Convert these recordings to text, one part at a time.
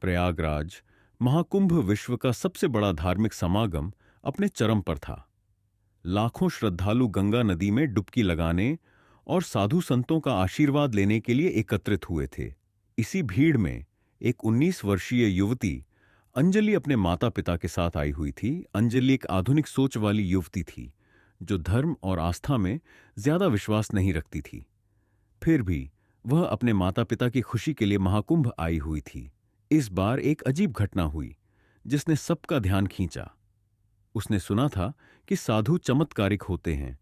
प्रयागराज महाकुंभ विश्व का सबसे बड़ा धार्मिक समागम अपने चरम पर था। लाखों श्रद्धालु गंगा नदी में डुबकी लगाने और साधु संतों का आशीर्वाद लेने के लिए एकत्रित हुए थे। इसी भीड़ में एक 19 वर्षीय युवती अंजलि अपने माता पिता के साथ आई हुई थी। अंजलि एक आधुनिक सोच वाली युवती थी जो धर्म और आस्था में ज्यादा विश्वास नहीं रखती थी। फिर भी वह अपने माता पिता की खुशी के लिए महाकुंभ आई हुई थी। इस बार एक अजीब घटना हुई जिसने सबका ध्यान खींचा। उसने सुना था कि साधु चमत्कारिक होते हैं,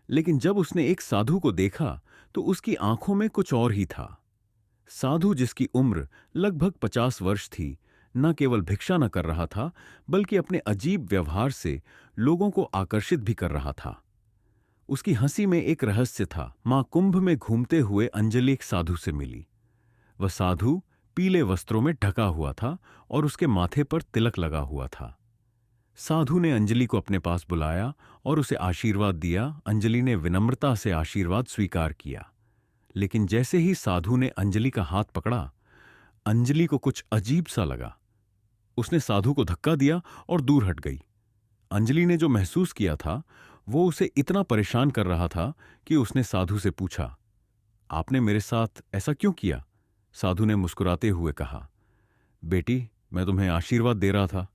लेकिन जब उसने एक साधु को देखा तो उसकी आंखों में कुछ और ही था। साधु जिसकी उम्र लगभग 50 वर्ष थी, न केवल भिक्षा न कर रहा था बल्कि अपने अजीब व्यवहार से लोगों को आकर्षित भी कर रहा था। उसकी हंसी में एक रहस्य था। मां कुंभ में घूमते हुए अंजलि एक साधु से मिली। वह साधु पीले वस्त्रों में ढका हुआ था और उसके माथे पर तिलक लगा हुआ था। साधु ने अंजलि को अपने पास बुलाया और उसे आशीर्वाद दिया। अंजलि ने विनम्रता से आशीर्वाद स्वीकार किया, लेकिन जैसे ही साधु ने अंजलि का हाथ पकड़ा, अंजलि को कुछ अजीब सा लगा। उसने साधु को धक्का दिया और दूर हट गई। अंजलि ने जो महसूस किया था वो उसे इतना परेशान कर रहा था कि उसने साधु से पूछा, आपने मेरे साथ ऐसा क्यों किया? साधु ने मुस्कुराते हुए कहा, बेटी, मैं तुम्हें आशीर्वाद दे रहा था।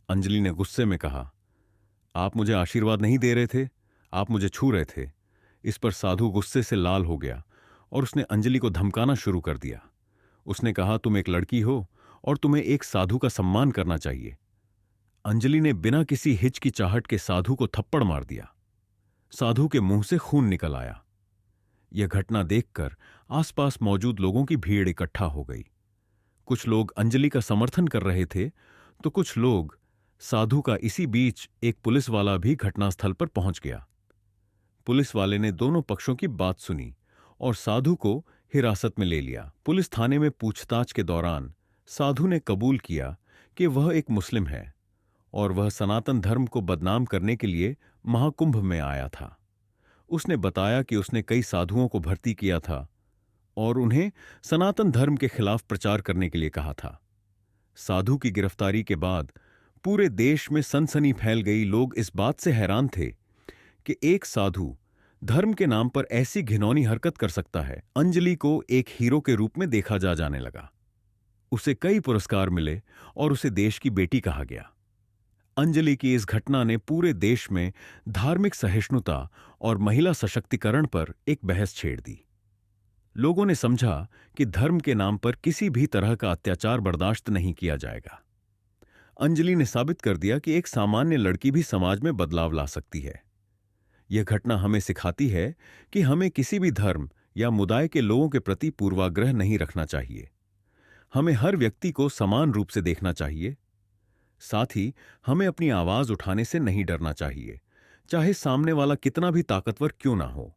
अंजलि ने गुस्से में कहा, आप मुझे आशीर्वाद नहीं दे रहे थे, आप मुझे छू रहे थे। इस पर साधु गुस्से से लाल हो गया और उसने अंजलि को धमकाना शुरू कर दिया। उसने कहा, तुम एक लड़की हो और तुम्हें एक साधु का सम्मान करना चाहिए। अंजलि ने बिना किसी हिचकिचाहट के साधु को थप्पड़ मार दिया। साधु के मुंह से खून निकल आया। यह घटना देखकर आसपास मौजूद लोगों की भीड़ इकट्ठा हो गई। कुछ लोग अंजलि का समर्थन कर रहे थे तो कुछ लोग साधु का। इसी बीच एक पुलिस वाला भी घटनास्थल पर पहुंच गया। पुलिस वाले ने दोनों पक्षों की बात सुनी और साधु को हिरासत में ले लिया। पुलिस थाने में पूछताछ के दौरान साधु ने कबूल किया कि वह एक मुस्लिम है और वह सनातन धर्म को बदनाम करने के लिए महाकुंभ में आया था। उसने बताया कि उसने कई साधुओं को भर्ती किया था और उन्हें सनातन धर्म के खिलाफ प्रचार करने के लिए कहा था। साधु की गिरफ्तारी के बाद पूरे देश में सनसनी फैल गई। लोग इस बात से हैरान थे कि एक साधु धर्म के नाम पर ऐसी घिनौनी हरकत कर सकता है। अंजलि को एक हीरो के रूप में देखा जाने लगा। उसे कई पुरस्कार मिले और उसे देश की बेटी कहा गया। अंजलि की इस घटना ने पूरे देश में धार्मिक सहिष्णुता और महिला सशक्तिकरण पर एक बहस छेड़ दी। लोगों ने समझा कि धर्म के नाम पर किसी भी तरह का अत्याचार बर्दाश्त नहीं किया जाएगा। अंजलि ने साबित कर दिया कि एक सामान्य लड़की भी समाज में बदलाव ला सकती है। यह घटना हमें सिखाती है कि हमें किसी भी धर्म या मुदाय के लोगों के प्रति पूर्वाग्रह नहीं रखना चाहिए। हमें हर व्यक्ति को समान रूप से देखना चाहिए। साथ ही हमें अपनी आवाज उठाने से नहीं डरना चाहिए, चाहे सामने वाला कितना भी ताकतवर क्यों ना हो।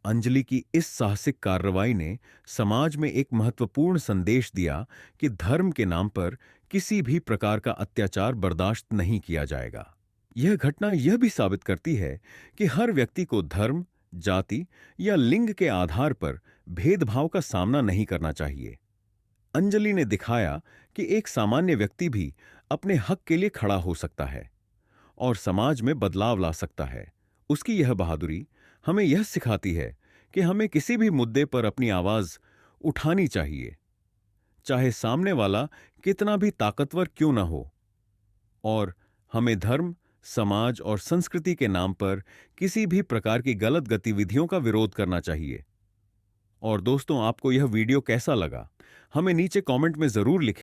अंजलि की इस साहसिक कार्रवाई ने समाज में एक महत्वपूर्ण संदेश दिया कि धर्म के नाम पर किसी भी प्रकार का अत्याचार बर्दाश्त नहीं किया जाएगा। यह घटना यह भी साबित करती है कि हर व्यक्ति को धर्म, जाति या लिंग के आधार पर भेदभाव का सामना नहीं करना चाहिए। अंजलि ने दिखाया कि एक सामान्य व्यक्ति भी अपने हक के लिए खड़ा हो सकता है और समाज में बदलाव ला सकता है। उसकी यह बहादुरी हमें यह सिखाती है कि हमें किसी भी मुद्दे पर अपनी आवाज उठानी चाहिए, चाहे सामने वाला कितना भी ताकतवर क्यों ना हो। और हमें धर्म, समाज और संस्कृति के नाम पर किसी भी प्रकार की गलत गतिविधियों का विरोध करना चाहिए। और दोस्तों, आपको यह वीडियो कैसा लगा? हमें नीचे कमेंट में जरूर लिखें।